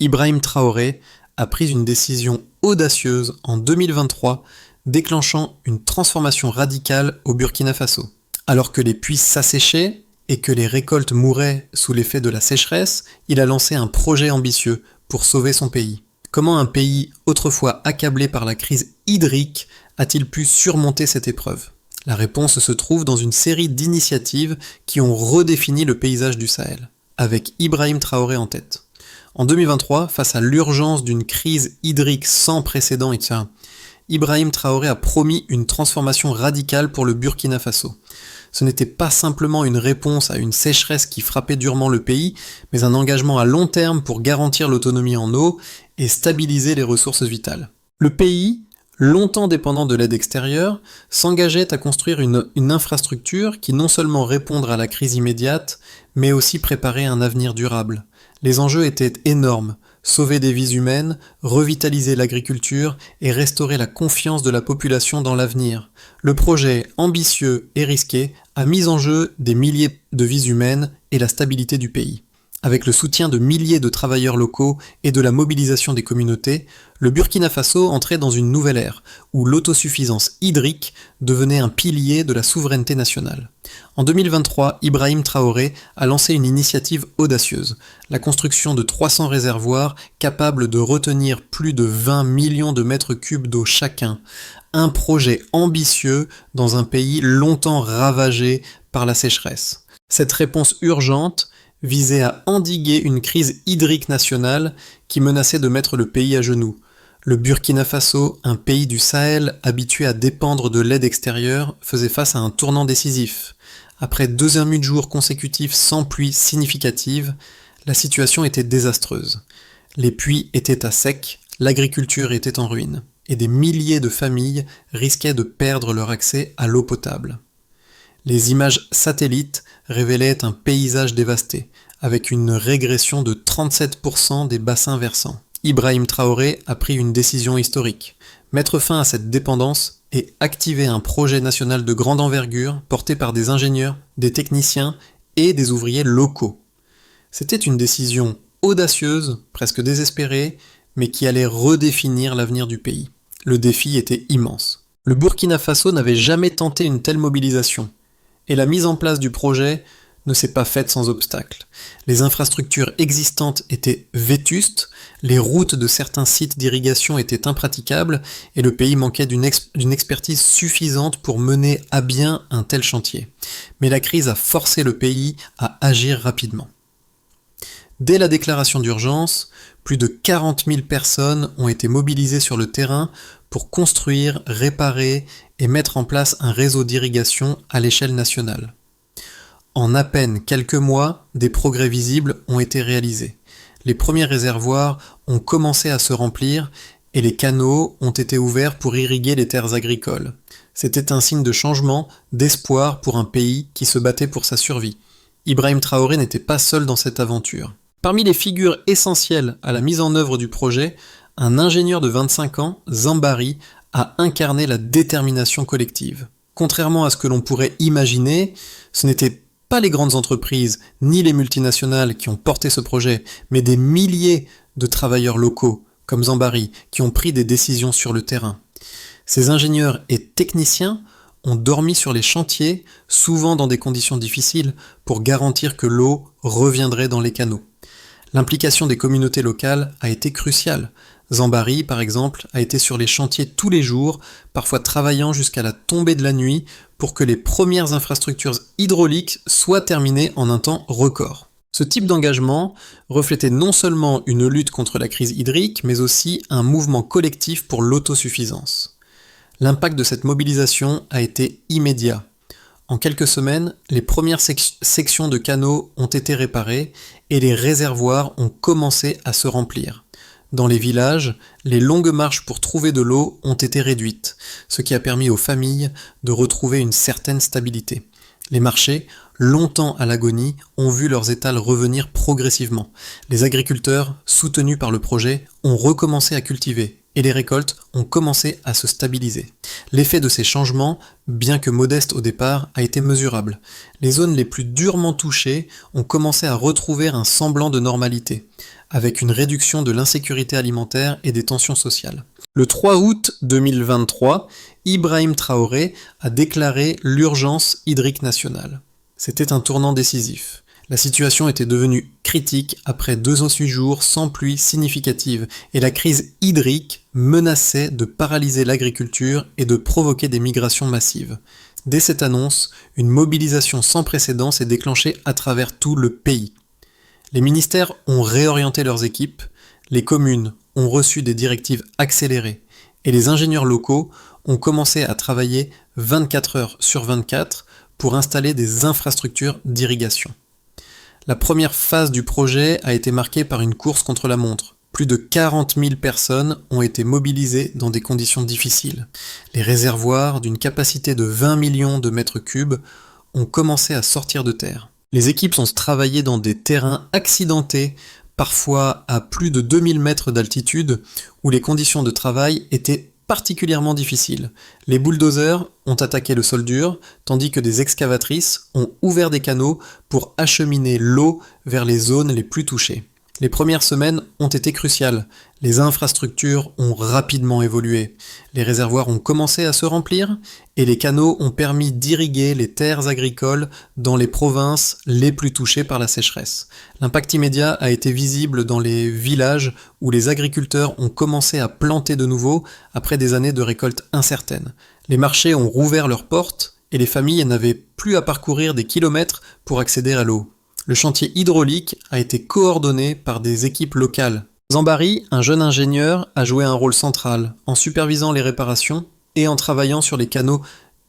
Ibrahim Traoré a pris une décision audacieuse en 2023, déclenchant une transformation radicale au Burkina Faso. Alors que les puits s'asséchaient et que les récoltes mouraient sous l'effet de la sécheresse, il a lancé un projet ambitieux pour sauver son pays. Comment un pays autrefois accablé par la crise hydrique a-t-il pu surmonter cette épreuve ? La réponse se trouve dans une série d'initiatives qui ont redéfini le paysage du Sahel, avec Ibrahim Traoré en tête. En 2023, face à l'urgence d'une crise hydrique sans précédent, Ibrahim Traoré a promis une transformation radicale pour le Burkina Faso. Ce n'était pas simplement une réponse à une sécheresse qui frappait durement le pays, mais un engagement à long terme pour garantir l'autonomie en eau et stabiliser les ressources vitales. Le pays, longtemps dépendant de l'aide extérieure, s'engageait à construire une infrastructure qui non seulement répondre à la crise immédiate, mais aussi préparer un avenir durable. Les enjeux étaient énormes: sauver des vies humaines, revitaliser l'agriculture et restaurer la confiance de la population dans l'avenir. Le projet, ambitieux et risqué, a mis en jeu des milliers de vies humaines et la stabilité du pays. Avec le soutien de milliers de travailleurs locaux et de la mobilisation des communautés, le Burkina Faso entrait dans une nouvelle ère, où l'autosuffisance hydrique devenait un pilier de la souveraineté nationale. En 2023, Ibrahim Traoré a lancé une initiative audacieuse, la construction de 300 réservoirs capables de retenir plus de 20 millions de mètres cubes d'eau chacun. Un projet ambitieux dans un pays longtemps ravagé par la sécheresse. Cette réponse urgente visait à endiguer une crise hydrique nationale qui menaçait de mettre le pays à genoux. Le Burkina Faso, un pays du Sahel habitué à dépendre de l'aide extérieure, faisait face à un tournant décisif. Après 2 demi-jours consécutifs sans pluie significative, la situation était désastreuse. Les puits étaient à sec, l'agriculture était en ruine, et des milliers de familles risquaient de perdre leur accès à l'eau potable. Les images satellites révélaient un paysage dévasté, avec une régression de 37% des bassins versants. Ibrahim Traoré a pris une décision historique: mettre fin à cette dépendance et activer un projet national de grande envergure porté par des ingénieurs, des techniciens et des ouvriers locaux. C'était une décision audacieuse, presque désespérée, mais qui allait redéfinir l'avenir du pays. Le défi était immense. Le Burkina Faso n'avait jamais tenté une telle mobilisation, et la mise en place du projet ne s'est pas faite sans obstacle. Les infrastructures existantes étaient vétustes, les routes de certains sites d'irrigation étaient impraticables, et le pays manquait d'une expertise suffisante pour mener à bien un tel chantier. Mais la crise a forcé le pays à agir rapidement. Dès la déclaration d'urgence, plus de 40 000 personnes ont été mobilisées sur le terrain pour construire, réparer et mettre en place un réseau d'irrigation à l'échelle nationale. En à peine quelques mois, des progrès visibles ont été réalisés. Les premiers réservoirs ont commencé à se remplir et les canaux ont été ouverts pour irriguer les terres agricoles. C'était un signe de changement, d'espoir pour un pays qui se battait pour sa survie. Ibrahim Traoré n'était pas seul dans cette aventure. Parmi les figures essentielles à la mise en œuvre du projet, un ingénieur de 25 ans, Zambari, a incarné la détermination collective. Contrairement à ce que l'on pourrait imaginer, ce n'était pas les grandes entreprises ni les multinationales qui ont porté ce projet, mais des milliers de travailleurs locaux, comme Zambari, qui ont pris des décisions sur le terrain. Ces ingénieurs et techniciens ont dormi sur les chantiers, souvent dans des conditions difficiles, pour garantir que l'eau reviendrait dans les canaux. L'implication des communautés locales a été cruciale. Zambari, par exemple, a été sur les chantiers tous les jours, parfois travaillant jusqu'à la tombée de la nuit pour que les premières infrastructures hydrauliques soient terminées en un temps record. Ce type d'engagement reflétait non seulement une lutte contre la crise hydrique, mais aussi un mouvement collectif pour l'autosuffisance. L'impact de cette mobilisation a été immédiat. En quelques semaines, les premières sections de canaux ont été réparées et les réservoirs ont commencé à se remplir. Dans les villages, les longues marches pour trouver de l'eau ont été réduites, ce qui a permis aux familles de retrouver une certaine stabilité. Les marchés, longtemps à l'agonie, ont vu leurs étals revenir progressivement. Les agriculteurs, soutenus par le projet, ont recommencé à cultiver et les récoltes ont commencé à se stabiliser. L'effet de ces changements, bien que modeste au départ, a été mesurable. Les zones les plus durement touchées ont commencé à retrouver un semblant de normalité. avec une réduction de l'insécurité alimentaire et des tensions sociales. Le 3 août 2023, Ibrahim Traoré a déclaré l'urgence hydrique nationale. C'était un tournant décisif. La situation était devenue critique après 208 jours sans pluie significative et la crise hydrique menaçait de paralyser l'agriculture et de provoquer des migrations massives. Dès cette annonce, une mobilisation sans précédent s'est déclenchée à travers tout le pays. Les ministères ont réorienté leurs équipes, les communes ont reçu des directives accélérées et les ingénieurs locaux ont commencé à travailler 24 heures sur 24 pour installer des infrastructures d'irrigation. La première phase du projet a été marquée par une course contre la montre. Plus de 40 000 personnes ont été mobilisées dans des conditions difficiles. Les réservoirs, d'une capacité de 20 millions de mètres cubes, ont commencé à sortir de terre. Les équipes ont travaillé dans des terrains accidentés, parfois à plus de 2000 mètres d'altitude, où les conditions de travail étaient particulièrement difficiles. Les bulldozers ont attaqué le sol dur, tandis que des excavatrices ont ouvert des canaux pour acheminer l'eau vers les zones les plus touchées. Les premières semaines ont été cruciales. Les infrastructures ont rapidement évolué. Les réservoirs ont commencé à se remplir et les canaux ont permis d'irriguer les terres agricoles dans les provinces les plus touchées par la sécheresse. L'impact immédiat a été visible dans les villages où les agriculteurs ont commencé à planter de nouveau après des années de récolte incertaines. Les marchés ont rouvert leurs portes et les familles n'avaient plus à parcourir des kilomètres pour accéder à l'eau. Le chantier hydraulique a été coordonné par des équipes locales. Zambari, un jeune ingénieur, a joué un rôle central en supervisant les réparations et en travaillant sur les canaux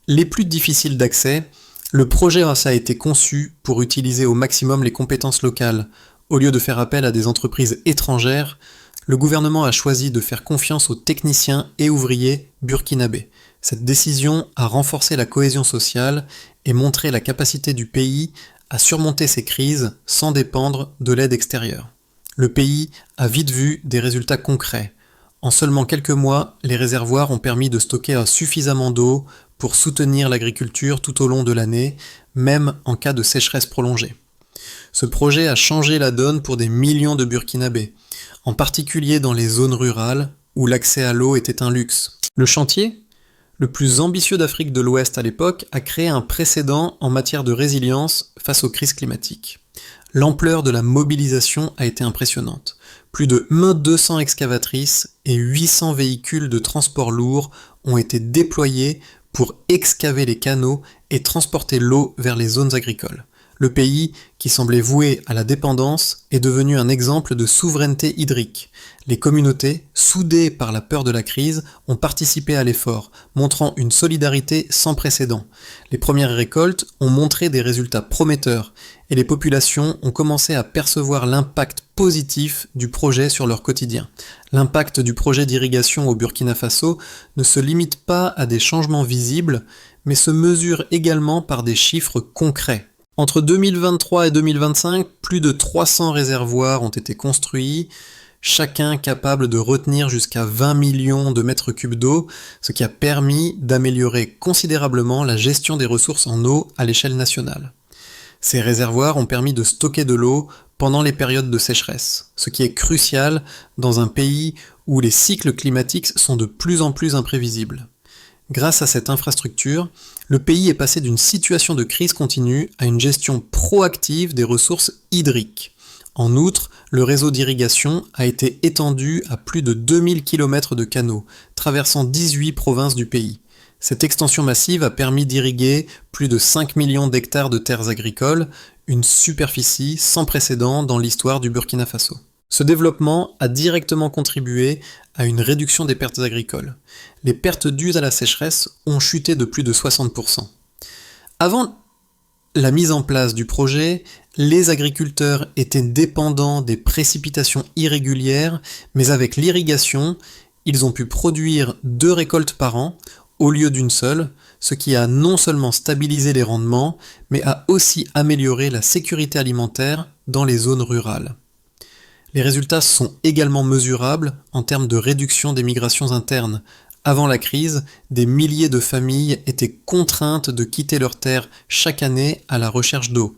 les plus difficiles d'accès. Le projet a été conçu pour utiliser au maximum les compétences locales. Au lieu de faire appel à des entreprises étrangères, le gouvernement a choisi de faire confiance aux techniciens et ouvriers burkinabés. Cette décision a renforcé la cohésion sociale et montré la capacité du pays à surmonter ces crises sans dépendre de l'aide extérieure. Le pays a vite vu des résultats concrets. En seulement quelques mois, les réservoirs ont permis de stocker suffisamment d'eau pour soutenir l'agriculture tout au long de l'année, même en cas de sécheresse prolongée. Ce projet a changé la donne pour des millions de Burkinabés, en particulier dans les zones rurales où l'accès à l'eau était un luxe. Le chantier, le plus ambitieux d'Afrique de l'Ouest à l'époque, a créé un précédent en matière de résilience face aux crises climatiques. L'ampleur de la mobilisation a été impressionnante. Plus de 1200 excavatrices et 800 véhicules de transport lourd ont été déployés pour excaver les canaux et transporter l'eau vers les zones agricoles. Le pays, qui semblait voué à la dépendance, est devenu un exemple de souveraineté hydrique. Les communautés, soudées par la peur de la crise, ont participé à l'effort, montrant une solidarité sans précédent. Les premières récoltes ont montré des résultats prometteurs, et les populations ont commencé à percevoir l'impact positif du projet sur leur quotidien. L'impact du projet d'irrigation au Burkina Faso ne se limite pas à des changements visibles, mais se mesure également par des chiffres concrets. Entre 2023 et 2025, plus de 300 réservoirs ont été construits, chacun capable de retenir jusqu'à 20 millions de mètres cubes d'eau, ce qui a permis d'améliorer considérablement la gestion des ressources en eau à l'échelle nationale. Ces réservoirs ont permis de stocker de l'eau pendant les périodes de sécheresse, ce qui est crucial dans un pays où les cycles climatiques sont de plus en plus imprévisibles. Grâce à cette infrastructure, le pays est passé d'une situation de crise continue à une gestion proactive des ressources hydriques. En outre, le réseau d'irrigation a été étendu à plus de 2000 km de canaux, traversant 18 provinces du pays. Cette extension massive a permis d'irriguer plus de 5 millions d'hectares de terres agricoles, une superficie sans précédent dans l'histoire du Burkina Faso. Ce développement a directement contribué à une réduction des pertes agricoles. Les pertes dues à la sécheresse ont chuté de plus de 60%. Avant la mise en place du projet, les agriculteurs étaient dépendants des précipitations irrégulières, mais avec l'irrigation, ils ont pu produire 2 récoltes par an au lieu d'une seule, ce qui a non seulement stabilisé les rendements, mais a aussi amélioré la sécurité alimentaire dans les zones rurales. Les résultats sont également mesurables en termes de réduction des migrations internes. Avant la crise, des milliers de familles étaient contraintes de quitter leurs terres chaque année à la recherche d'eau.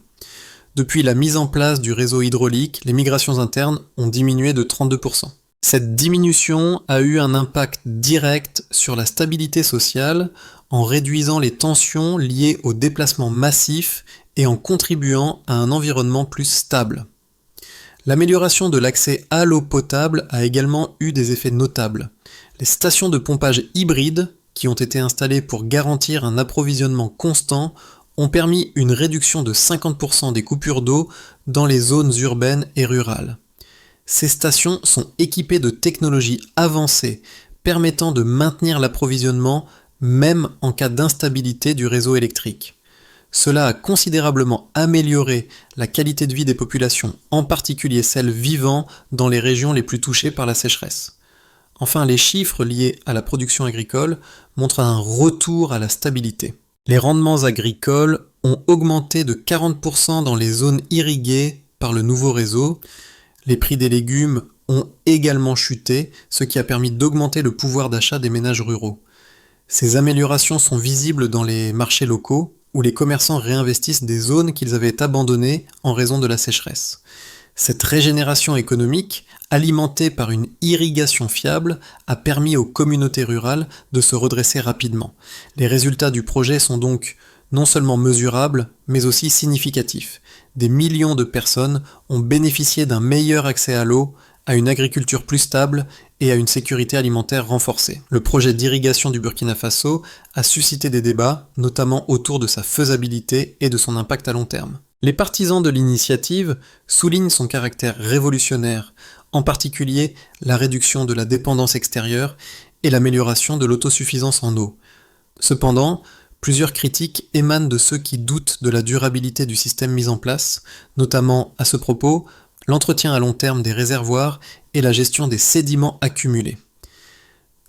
Depuis la mise en place du réseau hydraulique, les migrations internes ont diminué de 32%. Cette diminution a eu un impact direct sur la stabilité sociale en réduisant les tensions liées aux déplacements massifs et en contribuant à un environnement plus stable. L'amélioration de l'accès à l'eau potable a également eu des effets notables. Les stations de pompage hybrides, qui ont été installées pour garantir un approvisionnement constant, ont permis une réduction de 50% des coupures d'eau dans les zones urbaines et rurales. Ces stations sont équipées de technologies avancées permettant de maintenir l'approvisionnement même en cas d'instabilité du réseau électrique. Cela a considérablement amélioré la qualité de vie des populations, en particulier celles vivant dans les régions les plus touchées par la sécheresse. Enfin, les chiffres liés à la production agricole montrent un retour à la stabilité. Les rendements agricoles ont augmenté de 40% dans les zones irriguées par le nouveau réseau. Les prix des légumes ont également chuté, ce qui a permis d'augmenter le pouvoir d'achat des ménages ruraux. Ces améliorations sont visibles dans les marchés locaux, où les commerçants réinvestissent des zones qu'ils avaient abandonnées en raison de la sécheresse. Cette régénération économique, alimentée par une irrigation fiable, a permis aux communautés rurales de se redresser rapidement. Les résultats du projet sont donc non seulement mesurables, mais aussi significatifs. Des millions de personnes ont bénéficié d'un meilleur accès à l'eau, à une agriculture plus stable et à une sécurité alimentaire renforcée. Le projet d'irrigation du Burkina Faso a suscité des débats, notamment autour de sa faisabilité et de son impact à long terme. Les partisans de l'initiative soulignent son caractère révolutionnaire, en particulier la réduction de la dépendance extérieure et l'amélioration de l'autosuffisance en eau. Cependant, plusieurs critiques émanent de ceux qui doutent de la durabilité du système mis en place, notamment à ce propos, l'entretien à long terme des réservoirs et la gestion des sédiments accumulés.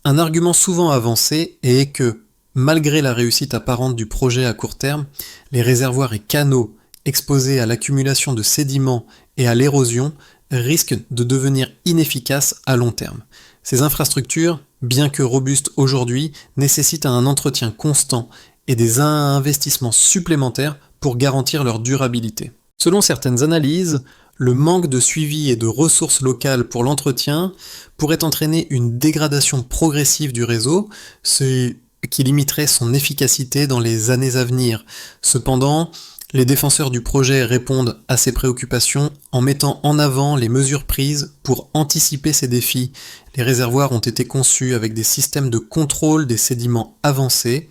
Un argument souvent avancé est que, malgré la réussite apparente du projet à court terme, les réservoirs et canaux exposés à l'accumulation de sédiments et à l'érosion risquent de devenir inefficaces à long terme. Ces infrastructures, bien que robustes aujourd'hui, nécessitent un entretien constant et des investissements supplémentaires pour garantir leur durabilité. Selon certaines analyses, le manque de suivi et de ressources locales pour l'entretien pourrait entraîner une dégradation progressive du réseau, ce qui limiterait son efficacité dans les années à venir. Cependant, les défenseurs du projet répondent à ces préoccupations en mettant en avant les mesures prises pour anticiper ces défis. Les réservoirs ont été conçus avec des systèmes de contrôle des sédiments avancés,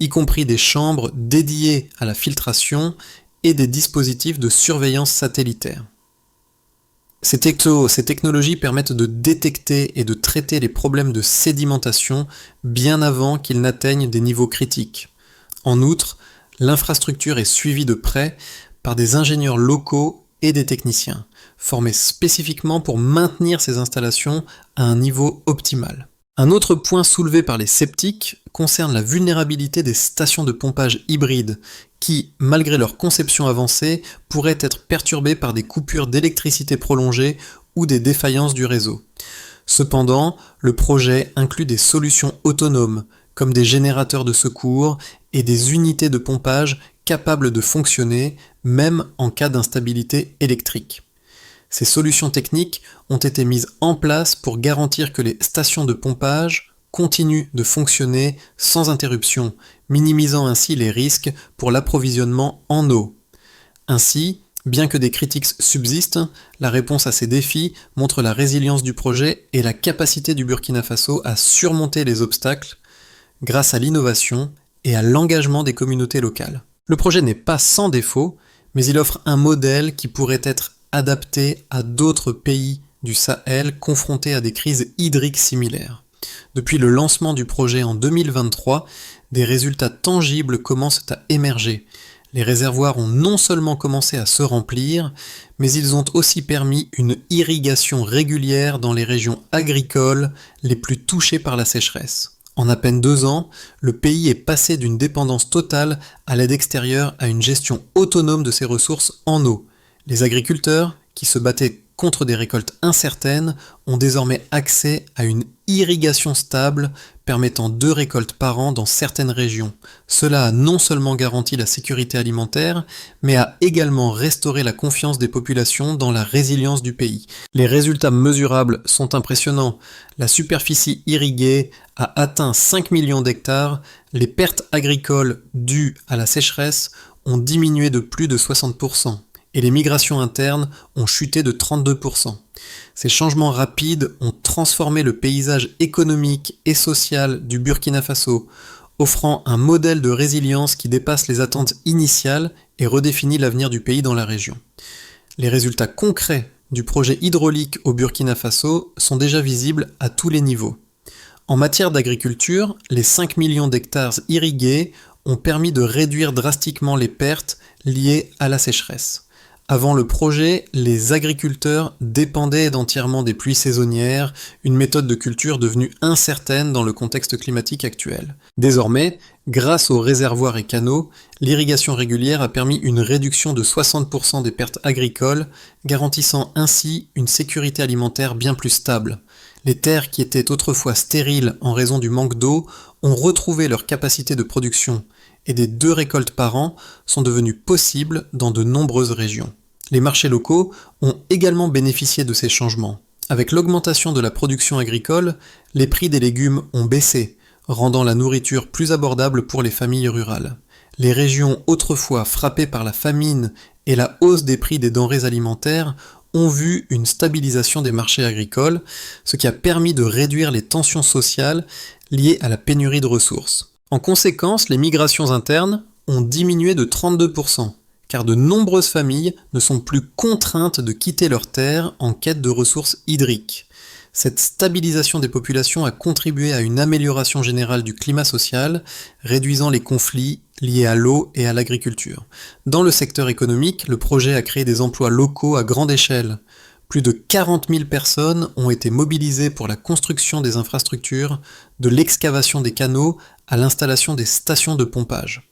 y compris des chambres dédiées à la filtration et des dispositifs de surveillance satellitaire. Ces technologies permettent de détecter et de traiter les problèmes de sédimentation bien avant qu'ils n'atteignent des niveaux critiques. En outre, l'infrastructure est suivie de près par des ingénieurs locaux et des techniciens, formés spécifiquement pour maintenir ces installations à un niveau optimal. Un autre point soulevé par les sceptiques concerne la vulnérabilité des stations de pompage hybrides qui, malgré leur conception avancée, pourraient être perturbées par des coupures d'électricité prolongées ou des défaillances du réseau. Cependant, le projet inclut des solutions autonomes, comme des générateurs de secours et des unités de pompage capables de fonctionner même en cas d'instabilité électrique. Ces solutions techniques ont été mises en place pour garantir que les stations de pompage continuent de fonctionner sans interruption, minimisant ainsi les risques pour l'approvisionnement en eau. Ainsi, bien que des critiques subsistent, la réponse à ces défis montre la résilience du projet et la capacité du Burkina Faso à surmonter les obstacles grâce à l'innovation et à l'engagement des communautés locales. Le projet n'est pas sans défaut, mais il offre un modèle qui pourrait être adapté à d'autres pays du Sahel confrontés à des crises hydriques similaires. Depuis le lancement du projet en 2023, des résultats tangibles commencent à émerger. Les réservoirs ont non seulement commencé à se remplir, mais ils ont aussi permis une irrigation régulière dans les régions agricoles les plus touchées par la sécheresse. En à peine 2 ans, le pays est passé d'une dépendance totale à l'aide extérieure à une gestion autonome de ses ressources en eau. Les agriculteurs, qui se battaient contre des récoltes incertaines ont désormais accès à une irrigation stable permettant 2 récoltes par an dans certaines régions. Cela a non seulement garanti la sécurité alimentaire, mais a également restauré la confiance des populations dans la résilience du pays. Les résultats mesurables sont impressionnants. La superficie irriguée a atteint 5 millions d'hectares, les pertes agricoles dues à la sécheresse ont diminué de plus de 60%. Et les migrations internes ont chuté de 32%. Ces changements rapides ont transformé le paysage économique et social du Burkina Faso, offrant un modèle de résilience qui dépasse les attentes initiales et redéfinit l'avenir du pays dans la région. Les résultats concrets du projet hydraulique au Burkina Faso sont déjà visibles à tous les niveaux. En matière d'agriculture, les 5 millions d'hectares irrigués ont permis de réduire drastiquement les pertes liées à la sécheresse. Avant le projet, les agriculteurs dépendaient entièrement des pluies saisonnières, une méthode de culture devenue incertaine dans le contexte climatique actuel. Désormais, grâce aux réservoirs et canaux, l'irrigation régulière a permis une réduction de 60% des pertes agricoles, garantissant ainsi une sécurité alimentaire bien plus stable. Les terres qui étaient autrefois stériles en raison du manque d'eau ont retrouvé leur capacité de production, et des 2 récoltes par an sont devenues possibles dans de nombreuses régions. Les marchés locaux ont également bénéficié de ces changements. Avec l'augmentation de la production agricole, les prix des légumes ont baissé, rendant la nourriture plus abordable pour les familles rurales. Les régions autrefois frappées par la famine et la hausse des prix des denrées alimentaires ont vu une stabilisation des marchés agricoles, ce qui a permis de réduire les tensions sociales liées à la pénurie de ressources. En conséquence, les migrations internes ont diminué de 32%, car de nombreuses familles ne sont plus contraintes de quitter leurs terres en quête de ressources hydriques. Cette stabilisation des populations a contribué à une amélioration générale du climat social, réduisant les conflits liés à l'eau et à l'agriculture. Dans le secteur économique, le projet a créé des emplois locaux à grande échelle. Plus de 40 000 personnes ont été mobilisées pour la construction des infrastructures, de l'excavation des canaux à l'installation des stations de pompage.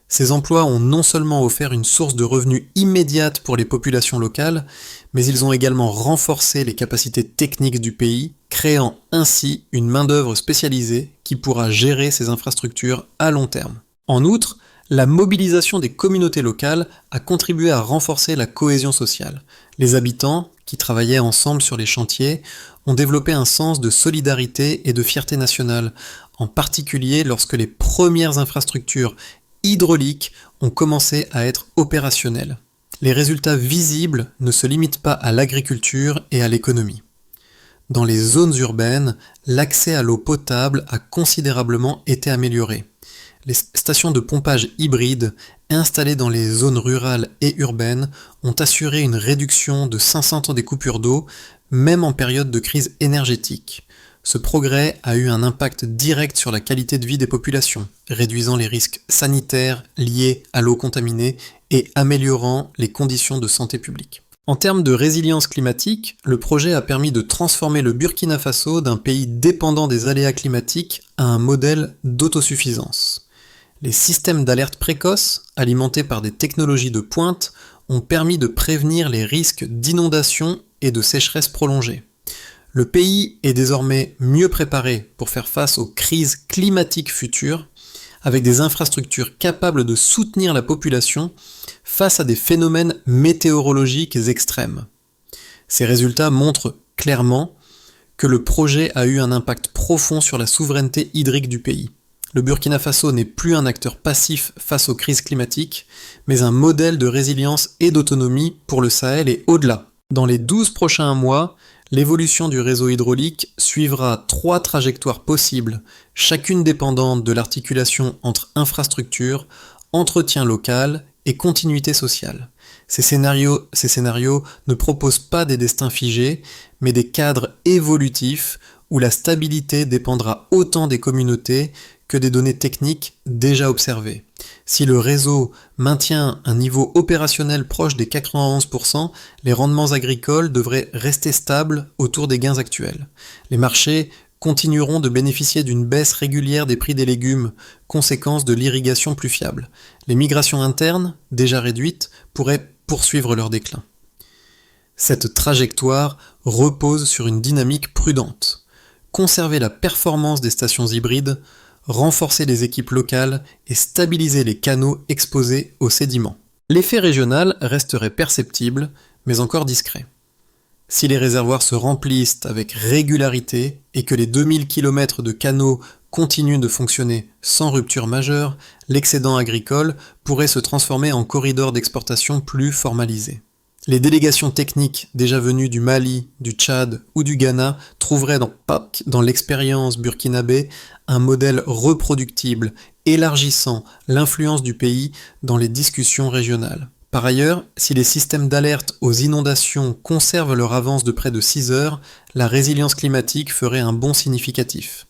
Ces emplois ont non seulement offert une source de revenus immédiate pour les populations locales, mais ils ont également renforcé les capacités techniques du pays, créant ainsi une main-d'œuvre spécialisée qui pourra gérer ces infrastructures à long terme. En outre, la mobilisation des communautés locales a contribué à renforcer la cohésion sociale. Les habitants, qui travaillaient ensemble sur les chantiers, ont développé un sens de solidarité et de fierté nationale, en particulier lorsque les premières infrastructures hydrauliques ont commencé à être opérationnelles. Les résultats visibles ne se limitent pas à l'agriculture et à l'économie. Dans les zones urbaines, l'accès à l'eau potable a considérablement été amélioré. Les stations de pompage hybrides installées dans les zones rurales et urbaines ont assuré une réduction de 500 ans des coupures d'eau, même en période de crise énergétique. Ce progrès a eu un impact direct sur la qualité de vie des populations, réduisant les risques sanitaires liés à l'eau contaminée et améliorant les conditions de santé publique. En termes de résilience climatique, le projet a permis de transformer le Burkina Faso d'un pays dépendant des aléas climatiques à un modèle d'autosuffisance. Les systèmes d'alerte précoce, alimentés par des technologies de pointe, ont permis de prévenir les risques d'inondation et de sécheresse prolongée. Le pays est désormais mieux préparé pour faire face aux crises climatiques futures, avec des infrastructures capables de soutenir la population face à des phénomènes météorologiques extrêmes. Ces résultats montrent clairement que le projet a eu un impact profond sur la souveraineté hydrique du pays. Le Burkina Faso n'est plus un acteur passif face aux crises climatiques, mais un modèle de résilience et d'autonomie pour le Sahel et au-delà. Dans les 12 prochains mois, l'évolution du réseau hydraulique suivra 3 trajectoires possibles, chacune dépendante de l'articulation entre infrastructure, entretien local et continuité sociale. Ces scénarios ne proposent pas des destins figés, mais des cadres évolutifs où la stabilité dépendra autant des communautés que des données techniques déjà observées. Si le réseau maintient un niveau opérationnel proche des 91%, les rendements agricoles devraient rester stables autour des gains actuels. Les marchés continueront de bénéficier d'une baisse régulière des prix des légumes, conséquence de l'irrigation plus fiable. Les migrations internes, déjà réduites, pourraient poursuivre leur déclin. Cette trajectoire repose sur une dynamique prudente. Conserver la performance des stations hybrides, renforcer les équipes locales et stabiliser les canaux exposés aux sédiments. L'effet régional resterait perceptible, mais encore discret. Si les réservoirs se remplissent avec régularité et que les 2000 km de canaux continuent de fonctionner sans rupture majeure, l'excédent agricole pourrait se transformer en corridor d'exportation plus formalisé. Les délégations techniques déjà venues du Mali, du Tchad ou du Ghana trouveraient dans l'expérience burkinabé un modèle reproductible, élargissant l'influence du pays dans les discussions régionales. Par ailleurs, si les systèmes d'alerte aux inondations conservent leur avance de près de 6 heures, la résilience climatique ferait un bond significatif.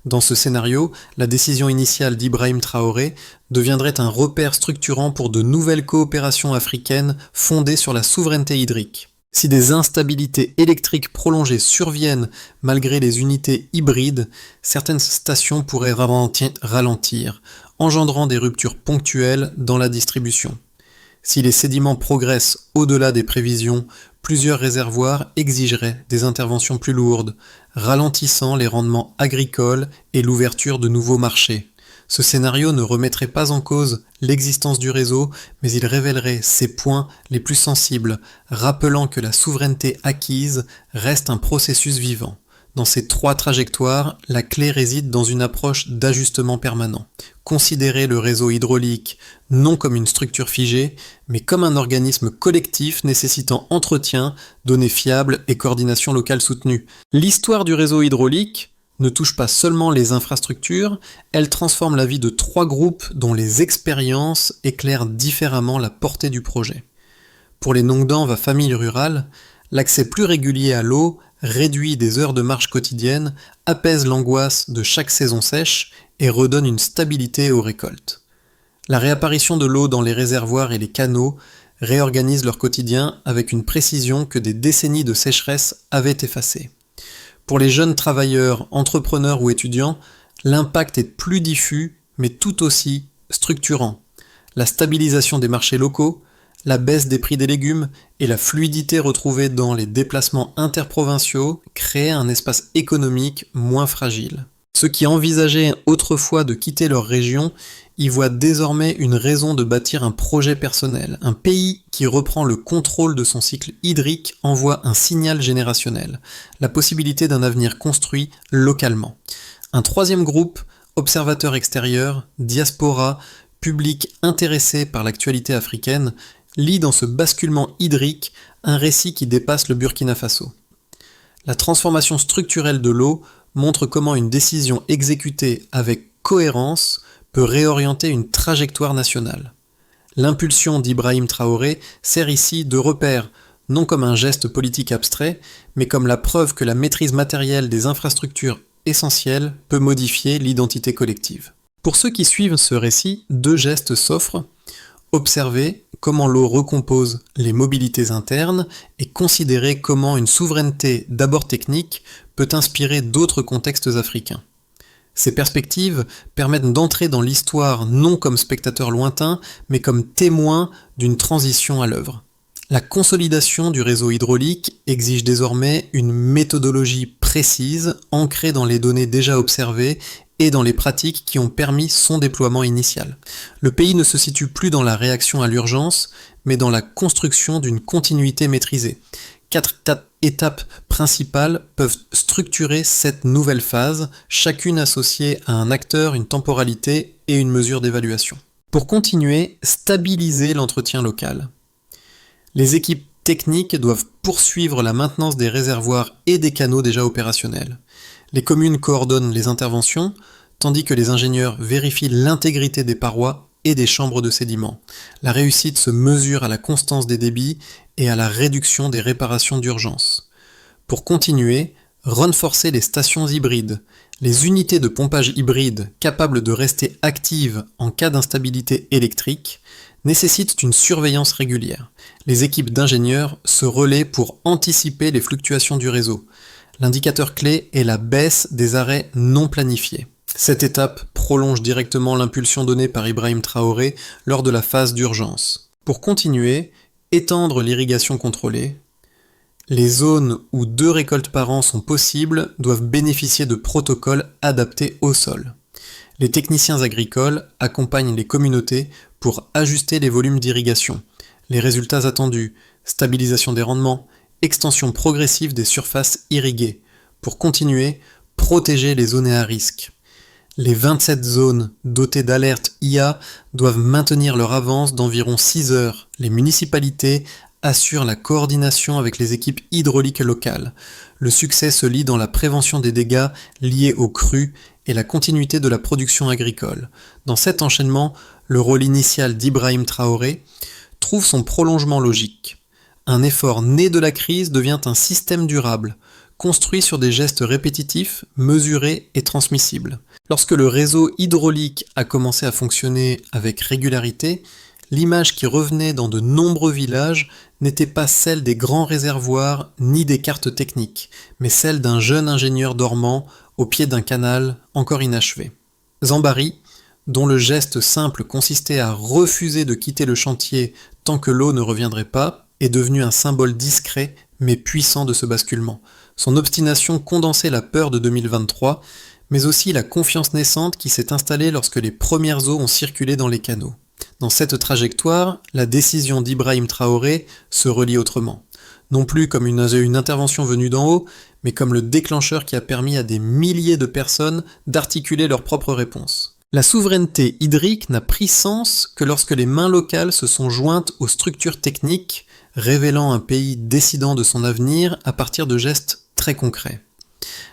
Dans ce scénario, la décision initiale d'Ibrahim Traoré deviendrait un repère structurant pour de nouvelles coopérations africaines fondées sur la souveraineté hydrique. Si des instabilités électriques prolongées surviennent malgré les unités hybrides, certaines stations pourraient ralentir, engendrant des ruptures ponctuelles dans la distribution. Si les sédiments progressent au-delà des prévisions, plusieurs réservoirs exigeraient des interventions plus lourdes, ralentissant les rendements agricoles et l'ouverture de nouveaux marchés. Ce scénario ne remettrait pas en cause l'existence du réseau, mais il révélerait ses points les plus sensibles, rappelant que la souveraineté acquise reste un processus vivant. Dans ces 3 trajectoires, la clé réside dans une approche d'ajustement permanent. Considérer le réseau hydraulique non comme une structure figée, mais comme un organisme collectif nécessitant entretien, données fiables et coordination locale soutenue. L'histoire du réseau hydraulique ne touche pas seulement les infrastructures, elle transforme la vie de 3 groupes dont les expériences éclairent différemment la portée du projet. Pour les Nongdamba familles rurales, l'accès plus régulier à l'eau réduit des heures de marche quotidiennes, apaise l'angoisse de chaque saison sèche et redonne une stabilité aux récoltes. La réapparition de l'eau dans les réservoirs et les canaux réorganise leur quotidien avec une précision que des décennies de sécheresse avaient effacée. Pour les jeunes travailleurs, entrepreneurs ou étudiants, l'impact est plus diffus mais tout aussi structurant. La stabilisation des marchés locaux, la baisse des prix des légumes et la fluidité retrouvée dans les déplacements interprovinciaux créent un espace économique moins fragile. Ceux qui envisageaient autrefois de quitter leur région y voient désormais une raison de bâtir un projet personnel. Un pays qui reprend le contrôle de son cycle hydrique envoie un signal générationnel, la possibilité d'un avenir construit localement. Un 3e groupe, observateurs extérieurs, diaspora, public intéressé par l'actualité africaine, lit dans ce basculement hydrique un récit qui dépasse le Burkina Faso. La transformation structurelle de l'eau montre comment une décision exécutée avec cohérence peut réorienter une trajectoire nationale. L'impulsion d'Ibrahim Traoré sert ici de repère, non comme un geste politique abstrait, mais comme la preuve que la maîtrise matérielle des infrastructures essentielles peut modifier l'identité collective. Pour ceux qui suivent ce récit, 2 gestes s'offrent. Observer comment l'eau recompose les mobilités internes et considérer comment une souveraineté d'abord technique peut inspirer d'autres contextes africains. Ces perspectives permettent d'entrer dans l'histoire non comme spectateur lointain, mais comme témoin d'une transition à l'œuvre. La consolidation du réseau hydraulique exige désormais une méthodologie précise, ancrée dans les données déjà observées et dans les pratiques qui ont permis son déploiement initial. Le pays ne se situe plus dans la réaction à l'urgence, mais dans la construction d'une continuité maîtrisée. 4 étapes principales peuvent structurer cette nouvelle phase, chacune associée à un acteur, une temporalité et une mesure d'évaluation. Pour continuer, stabiliser l'entretien local. Les équipes techniques doivent poursuivre la maintenance des réservoirs et des canaux déjà opérationnels. Les communes coordonnent les interventions, tandis que les ingénieurs vérifient l'intégrité des parois et des chambres de sédiments. La réussite se mesure à la constance des débits et à la réduction des réparations d'urgence. Pour continuer, renforcer les stations hybrides. Les unités de pompage hybride capables de rester actives en cas d'instabilité électrique nécessitent une surveillance régulière. Les équipes d'ingénieurs se relaient pour anticiper les fluctuations du réseau. L'indicateur clé est la baisse des arrêts non planifiés. Cette étape prolonge directement l'impulsion donnée par Ibrahim Traoré lors de la phase d'urgence. Pour continuer, étendre l'irrigation contrôlée, Les zones où 2 récoltes par an sont possibles doivent bénéficier de protocoles adaptés au sol. Les techniciens agricoles accompagnent les communautés pour ajuster les volumes d'irrigation, les résultats attendus, stabilisation des rendements, extension progressive des surfaces irriguées. Pour continuer, protéger les zones à risque. Les 27 zones dotées d'alertes IA doivent maintenir leur avance d'environ 6 heures. Les municipalités assurent la coordination avec les équipes hydrauliques locales. Le succès se lie dans la prévention des dégâts liés aux crues et la continuité de la production agricole. Dans cet enchaînement, le rôle initial d'Ibrahim Traoré trouve son prolongement logique. Un effort né de la crise devient un système durable, construit sur des gestes répétitifs, mesurés et transmissibles. Lorsque le réseau hydraulique a commencé à fonctionner avec régularité, l'image qui revenait dans de nombreux villages n'était pas celle des grands réservoirs ni des cartes techniques, mais celle d'un jeune ingénieur dormant au pied d'un canal encore inachevé. Zambari, dont le geste simple consistait à refuser de quitter le chantier tant que l'eau ne reviendrait pas, est devenu un symbole discret mais puissant de ce basculement. Son obstination condensait la peur de 2023, mais aussi la confiance naissante qui s'est installée lorsque les premières eaux ont circulé dans les canaux. Dans cette trajectoire, la décision d'Ibrahim Traoré se relie autrement. Non plus comme une intervention venue d'en haut, mais comme le déclencheur qui a permis à des milliers de personnes d'articuler leurs propres réponses. La souveraineté hydrique n'a pris sens que lorsque les mains locales se sont jointes aux structures techniques, révélant un pays décidant de son avenir à partir de gestes très concrets.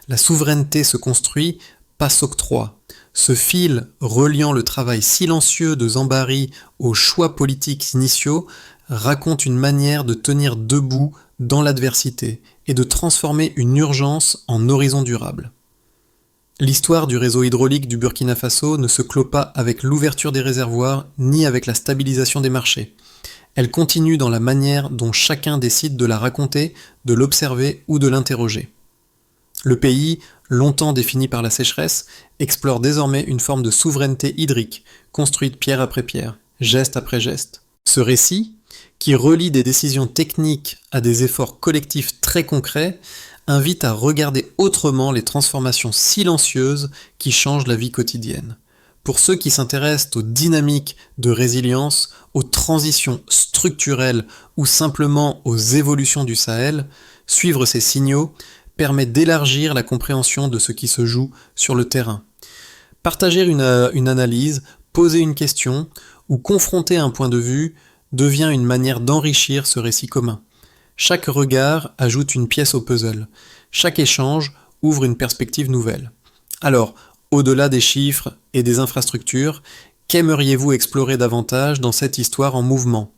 La souveraineté se construit, pas s'octroie. Ce fil reliant le travail silencieux de Zambari aux choix politiques initiaux raconte une manière de tenir debout dans l'adversité et de transformer une urgence en horizon durable. L'histoire du réseau hydraulique du Burkina Faso ne se clôt pas avec l'ouverture des réservoirs ni avec la stabilisation des marchés. Elle continue dans la manière dont chacun décide de la raconter, de l'observer ou de l'interroger. Le pays, longtemps défini par la sécheresse, explore désormais une forme de souveraineté hydrique, construite pierre après pierre, geste après geste. Ce récit, qui relie des décisions techniques à des efforts collectifs très concrets, invite à regarder autrement les transformations silencieuses qui changent la vie quotidienne. Pour ceux qui s'intéressent aux dynamiques de résilience, aux transitions structurelles ou simplement aux évolutions du Sahel, suivre ces signaux permet d'élargir la compréhension de ce qui se joue sur le terrain. Partager une analyse, poser une question ou confronter un point de vue devient une manière d'enrichir ce récit commun. Chaque regard ajoute une pièce au puzzle. Chaque échange ouvre une perspective nouvelle. Alors, au-delà des chiffres et des infrastructures, qu'aimeriez-vous explorer davantage dans cette histoire en mouvement ?